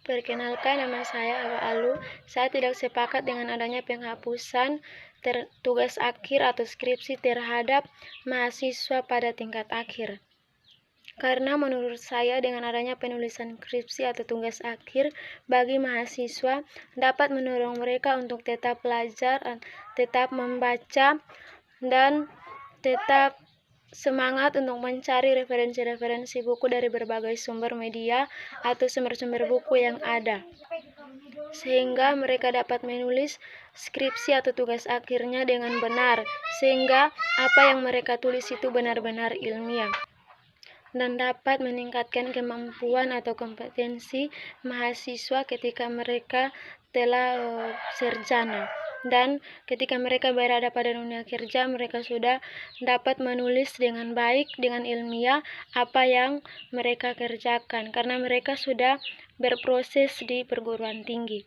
Perkenalkan, nama saya Hawa Alu. Saya tidak sepakat dengan adanya penghapusan tugas akhir atau skripsi terhadap mahasiswa pada tingkat akhir. Karena menurut saya dengan adanya penulisan skripsi atau tugas akhir bagi mahasiswa dapat mendorong mereka untuk tetap belajar, tetap membaca, dan tetap semangat untuk mencari referensi-referensi buku dari berbagai sumber media atau sumber-sumber buku yang ada, sehingga mereka dapat menulis skripsi atau tugas akhirnya dengan benar, sehingga apa yang mereka tulis itu benar-benar ilmiah dan dapat meningkatkan kemampuan atau kompetensi mahasiswa ketika mereka telah sarjana. Dan ketika mereka berada pada dunia kerja, mereka sudah dapat menulis dengan baik, dengan ilmiah apa yang mereka kerjakan, karena mereka sudah berproses di perguruan tinggi.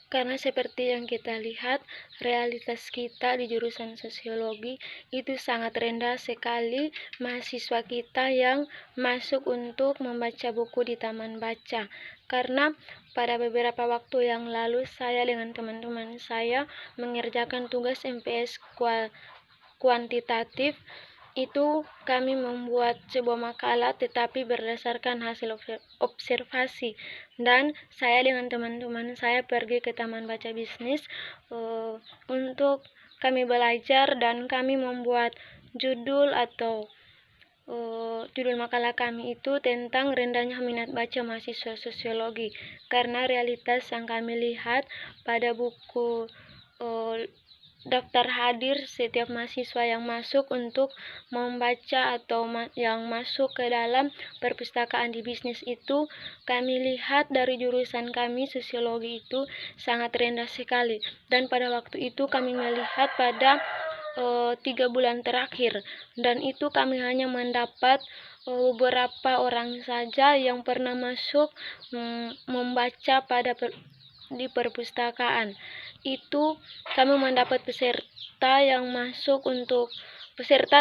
Karena seperti yang kita lihat, realitas kita di jurusan sosiologi itu sangat rendah sekali mahasiswa kita yang masuk untuk membaca buku di taman baca. Karena pada beberapa waktu yang lalu saya dengan teman-teman saya mengerjakan tugas MPS kuantitatif. Itu kami membuat sebuah makalah tetapi berdasarkan hasil observasi, dan saya dengan teman-teman saya pergi ke taman baca bisnis untuk kami belajar, dan kami membuat judul atau judul makalah kami itu tentang rendahnya minat baca mahasiswa sosiologi, karena realitas yang kami lihat pada buku daftar hadir setiap mahasiswa yang masuk untuk membaca atau yang masuk ke dalam perpustakaan di bisnis itu, kami lihat dari jurusan kami sosiologi itu sangat rendah sekali. Dan pada waktu itu kami melihat pada 3 bulan terakhir, dan itu kami hanya mendapat beberapa orang saja yang pernah masuk membaca di perpustakaan. Itu kami mendapat peserta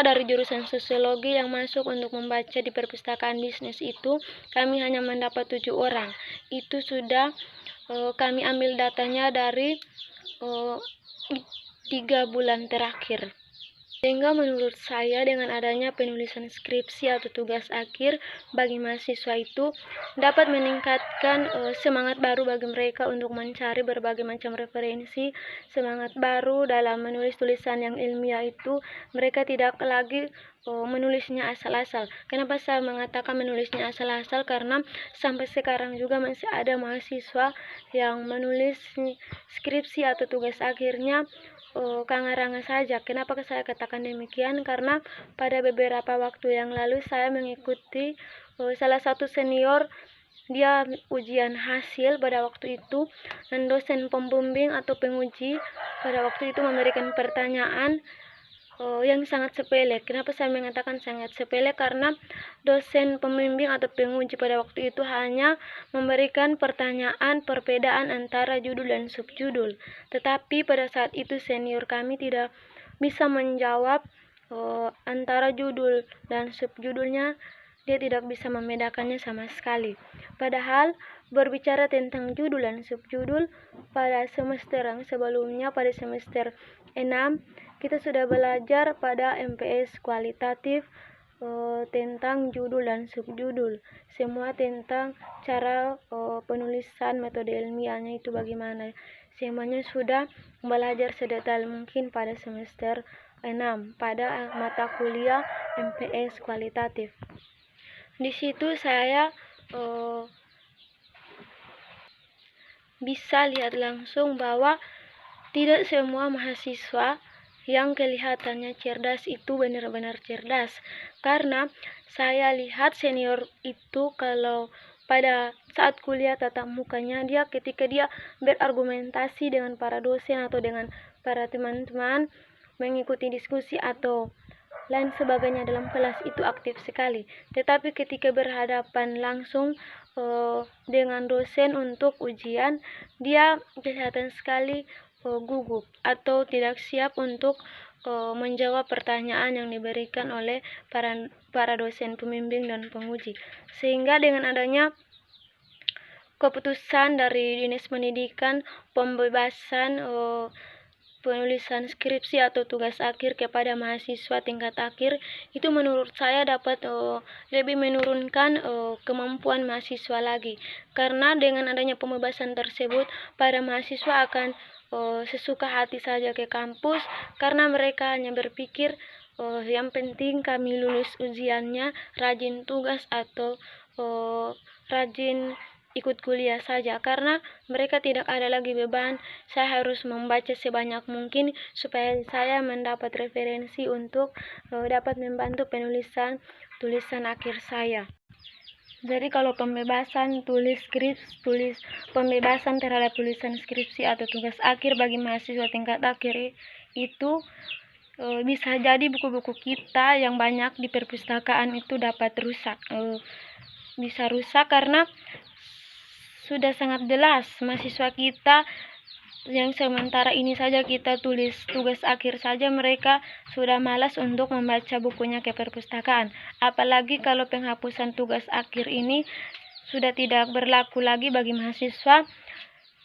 dari jurusan sosiologi yang masuk untuk membaca di perpustakaan bisnis itu, kami hanya mendapat 7 orang. Itu sudah kami ambil datanya dari 3 bulan terakhir. Sehingga menurut saya dengan adanya penulisan skripsi atau tugas akhir bagi mahasiswa itu dapat meningkatkan semangat baru bagi mereka untuk mencari berbagai macam referensi, semangat baru dalam menulis tulisan yang ilmiah itu. Mereka tidak lagi menulisnya asal-asal. Kenapa saya mengatakan menulisnya asal-asal? Karena sampai sekarang juga masih ada mahasiswa yang menulis skripsi atau tugas akhirnya kangaranga saja. Kenapa saya katakan demikian? Karena pada beberapa waktu yang lalu saya mengikuti salah satu senior, dia ujian hasil pada waktu itu, dan dosen pembimbing atau penguji pada waktu itu memberikan pertanyaan yang sangat sepele. Kenapa saya mengatakan sangat sepele? Karena dosen pembimbing atau penguji pada waktu itu hanya memberikan pertanyaan perbedaan antara judul dan subjudul. Tetapi pada saat itu senior kami tidak bisa menjawab antara judul dan subjudulnya. Dia tidak bisa membedakannya sama sekali. Padahal berbicara tentang judul dan subjudul, pada semester yang sebelumnya, pada semester 6, kita sudah belajar pada MPS kualitatif tentang judul dan subjudul. Semua tentang cara penulisan, metode ilmiahnya itu bagaimana. Semuanya sudah belajar sedetail mungkin pada semester 6 pada mata kuliah MPS kualitatif. Di situ saya bisa lihat langsung bahwa tidak semua mahasiswa yang kelihatannya cerdas itu benar-benar cerdas. Karena saya lihat senior itu kalau pada saat kuliah tatap mukanya, dia ketika dia berargumentasi dengan para dosen atau dengan para teman-teman, mengikuti diskusi atau lain sebagainya dalam kelas itu aktif sekali. Tetapi ketika berhadapan langsung dengan dosen untuk ujian, dia kelihatan sekali gugup atau tidak siap untuk menjawab pertanyaan yang diberikan oleh para dosen pembimbing dan penguji. Sehingga dengan adanya keputusan dari Dinas Pendidikan pembebasan penulisan skripsi atau tugas akhir kepada mahasiswa tingkat akhir itu menurut saya dapat lebih menurunkan kemampuan mahasiswa lagi, karena dengan adanya pembebasan tersebut para mahasiswa akan sesuka hati saja ke kampus, karena mereka hanya berpikir yang penting kami lulus ujiannya, rajin tugas atau rajin ikut kuliah saja, karena mereka tidak ada lagi beban saya harus membaca sebanyak mungkin supaya saya mendapat referensi untuk dapat membantu tulisan akhir saya. Jadi kalau pembebasan pembebasan terhadap tulisan skripsi atau tugas akhir bagi mahasiswa tingkat akhir itu bisa jadi buku-buku kita yang banyak di perpustakaan itu dapat rusak, bisa rusak karena sudah sangat jelas mahasiswa kita yang sementara ini saja kita tulis tugas akhir saja mereka sudah malas untuk membaca bukunya ke perpustakaan. Apalagi kalau penghapusan tugas akhir ini sudah tidak berlaku lagi bagi mahasiswa,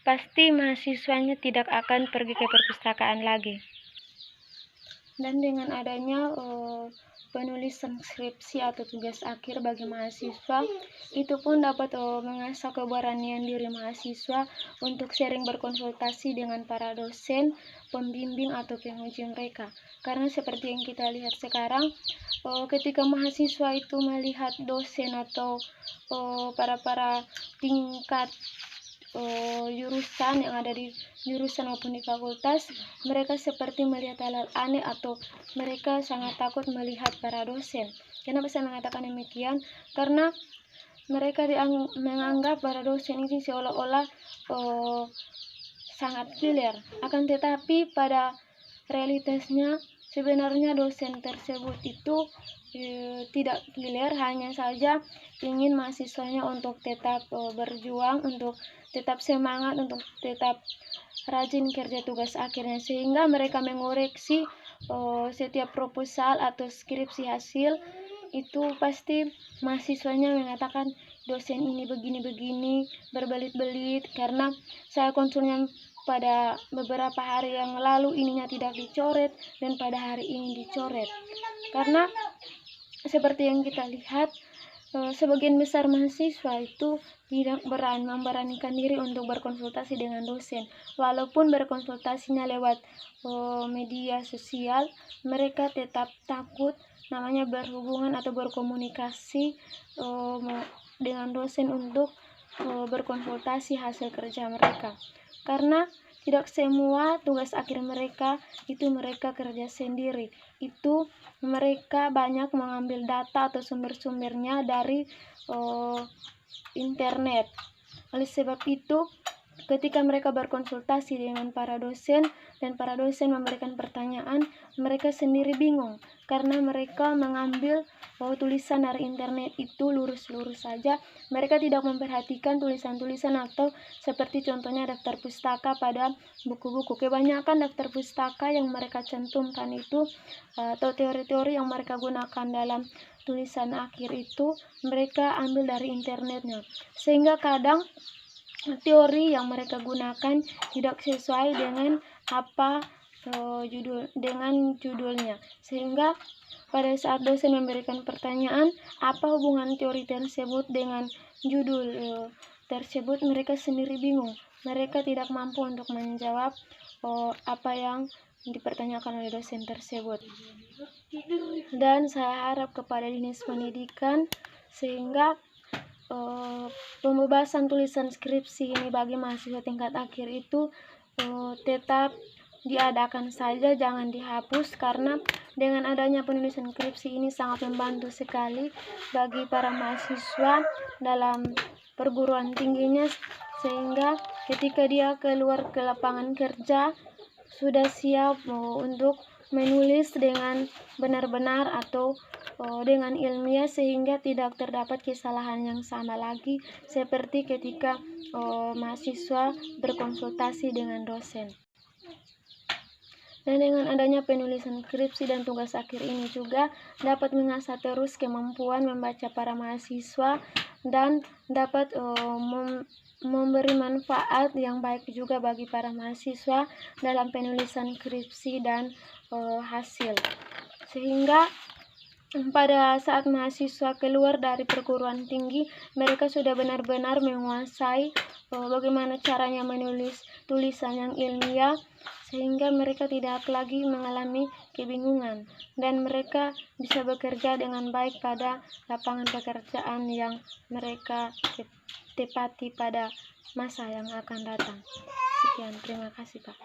pasti mahasiswanya tidak akan pergi ke perpustakaan lagi. Dan dengan adanya penulisan skripsi atau tugas akhir bagi mahasiswa itu pun dapat mengasah keberanian diri mahasiswa untuk sering berkonsultasi dengan para dosen, pembimbing atau penguji mereka. Karena seperti yang kita lihat sekarang, ketika mahasiswa itu melihat dosen atau para tingkat jurusan yang ada di jurusan maupun di fakultas, mereka seperti melihat hal-hal aneh atau mereka sangat takut melihat para dosen. Kenapa saya mengatakan demikian? Karena mereka menganggap para dosen ini seolah-olah sangat clear, akan tetapi pada realitasnya sebenarnya dosen tersebut itu tidak clear, hanya saja ingin mahasiswanya untuk tetap berjuang, untuk tetap semangat, untuk tetap rajin kerja tugas akhirnya, sehingga mereka mengoreksi setiap proposal atau skripsi hasil itu pasti mahasiswanya mengatakan dosen ini begini-begini, berbelit-belit karena saya konsulnya pada beberapa hari yang lalu ininya tidak dicoret dan pada hari ini dicoret. Karena seperti yang kita lihat, sebagian besar mahasiswa itu tidak memberanikan diri untuk berkonsultasi dengan dosen. Walaupun berkonsultasinya lewat media sosial, mereka tetap takut namanya berhubungan atau berkomunikasi dengan dosen untuk berkonsultasi hasil kerja mereka. Karena tidak semua tugas akhir mereka itu mereka kerja sendiri. Itu mereka banyak mengambil data atau sumber-sumbernya dari internet. Oleh sebab itu, ketika mereka berkonsultasi dengan para dosen dan para dosen memberikan pertanyaan, mereka sendiri bingung karena mereka mengambil tulisan dari internet itu lurus-lurus saja. Mereka tidak memperhatikan tulisan-tulisan atau seperti contohnya daftar pustaka pada buku-buku. Kebanyakan daftar pustaka yang mereka cantumkan itu atau teori-teori yang mereka gunakan dalam tulisan akhir itu mereka ambil dari internetnya, sehingga kadang teori yang mereka gunakan tidak sesuai dengan apa judulnya, sehingga pada saat dosen memberikan pertanyaan apa hubungan teori tersebut dengan judul tersebut, mereka sendiri bingung, mereka tidak mampu untuk menjawab apa yang dipertanyakan oleh dosen tersebut. Dan saya harap kepada Dinas Pendidikan sehingga pembebasan tulisan skripsi ini bagi mahasiswa tingkat akhir itu tetap diadakan saja, jangan dihapus, karena dengan adanya penulisan skripsi ini sangat membantu sekali bagi para mahasiswa dalam perguruan tingginya, sehingga ketika dia keluar ke lapangan kerja sudah siap untuk menulis dengan benar-benar atau dengan ilmiah, sehingga tidak terdapat kesalahan yang sama lagi seperti ketika mahasiswa berkonsultasi dengan dosen. Dan dengan adanya penulisan skripsi dan tugas akhir ini juga dapat mengasah terus kemampuan membaca para mahasiswa dan dapat memberi manfaat yang baik juga bagi para mahasiswa dalam penulisan skripsi dan hasil. Sehingga pada saat mahasiswa keluar dari perguruan tinggi, mereka sudah benar-benar menguasai bagaimana caranya menulis tulisan yang ilmiah, sehingga mereka tidak lagi mengalami kebingungan dan mereka bisa bekerja dengan baik pada lapangan pekerjaan yang mereka tepati pada masa yang akan datang. Sekian, terima kasih Pak.